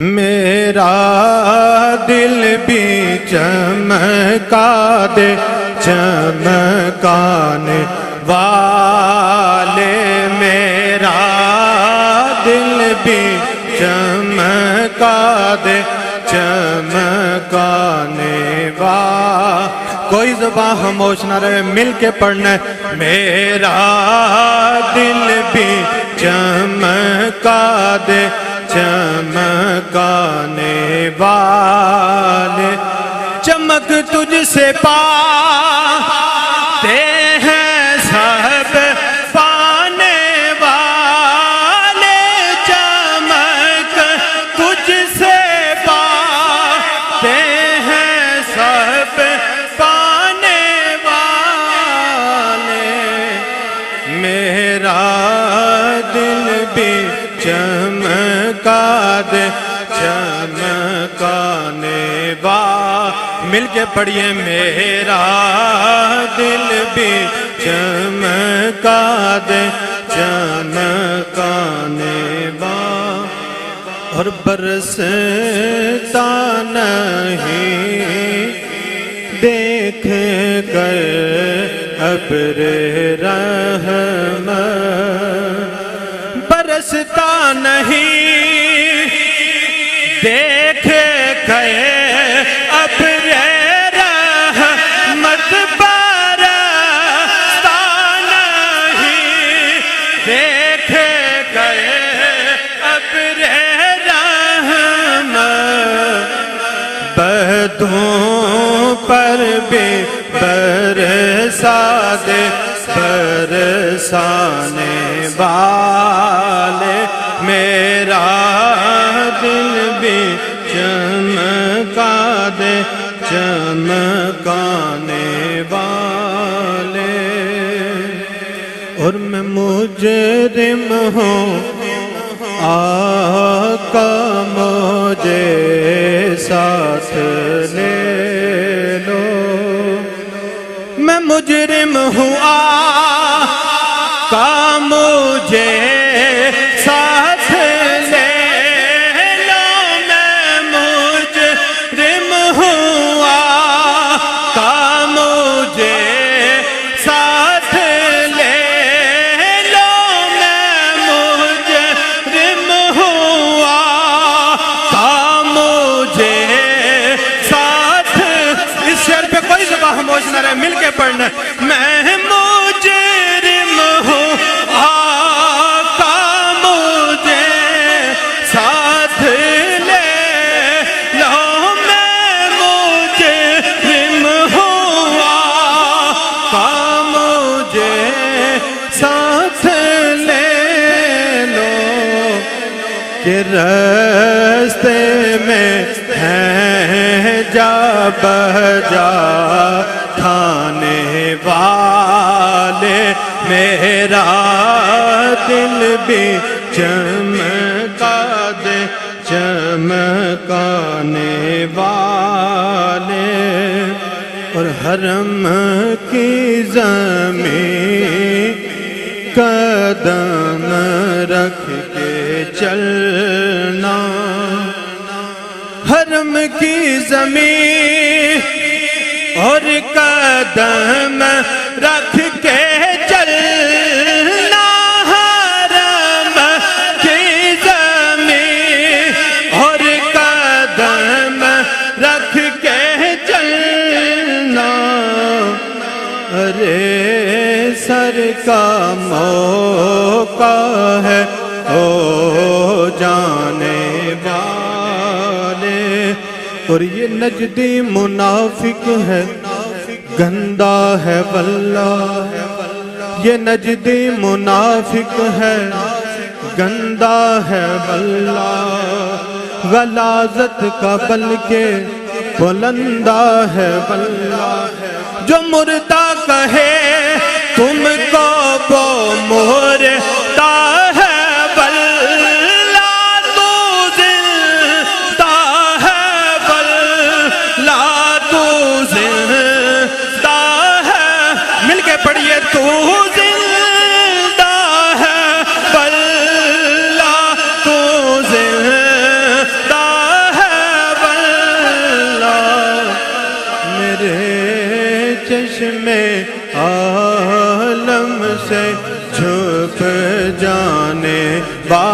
میرا دل بھی چمکا دے چمکانے والے، میرا دل بھی چمکا دے چمکانے والے۔ کوئی زبان خاموش نہ رہے، مل کے پڑھنا ہے۔ میرا دل بھی چمکا دے چمکانے والے، چمک تجھ سے پاتے ہیں سب پانے والے، چمک تجھ سے پاتے ہیں سب پانے والے، میرا دل بھی چمکا دے چمکانے والے۔ مل کے پڑھیے، میرا دل بھی چمکا دے چمکانے والے، اور برستا نہیں دیکھ کر ابر رحمت، برستا نہیں دیکھ کے ابر رحمت، برستا نہیں دیکھ کے ابر رحمت، بدوں پر بھی برسا دے برسانے والے، میرا دل بھی چمکا دے چمکانے والے، اور میں مجرم ہوں آقا مجھے ساتھ لے لو، میں مجرم ہوں آقا مجھے ساتھ لے لو، میں مجرم ہوں آقا مجھے ساتھ لے لو، میں مجرم ہوں آقا مجھے ساتھ۔ اس شعر پہ کوئی زبان خاموش نہ رہے، مل کے پڑھنا ہے۔ میں مجرم ہوں آقا مجھے ساتھ لے لو، میں مجرم ہوں آقا مجھے ساتھ لے لو، کہ راستے میں ہیں جا بجا کھانے والے، میرا دل بھی چمکا دے چمکانے والے، اور حرم کی زمین قدم رکھ کے چلنا، حرم کی زمین اور قدم رکھ کے چلنا، حرم کی زمین اور قدم رکھ کے چلنا، ارے سر کا موقع ہے او جانے والے، اور یہ نجدی منافق ہے گندا ہے واللہ، یہ نجدی منافق ہے گندا ہے واللہ، غلاظت کا بلکہ بلندہ ہے واللہ، جو مردہ کہے تم کو وہ مردہ ہے واللہ، تو زندہ ہے واللہ، تو زندہ ہے۔ مل کے پڑھیے، تو زندہ ہے واللہ، تو زندہ چشمے عالم سے چھپ جانے والا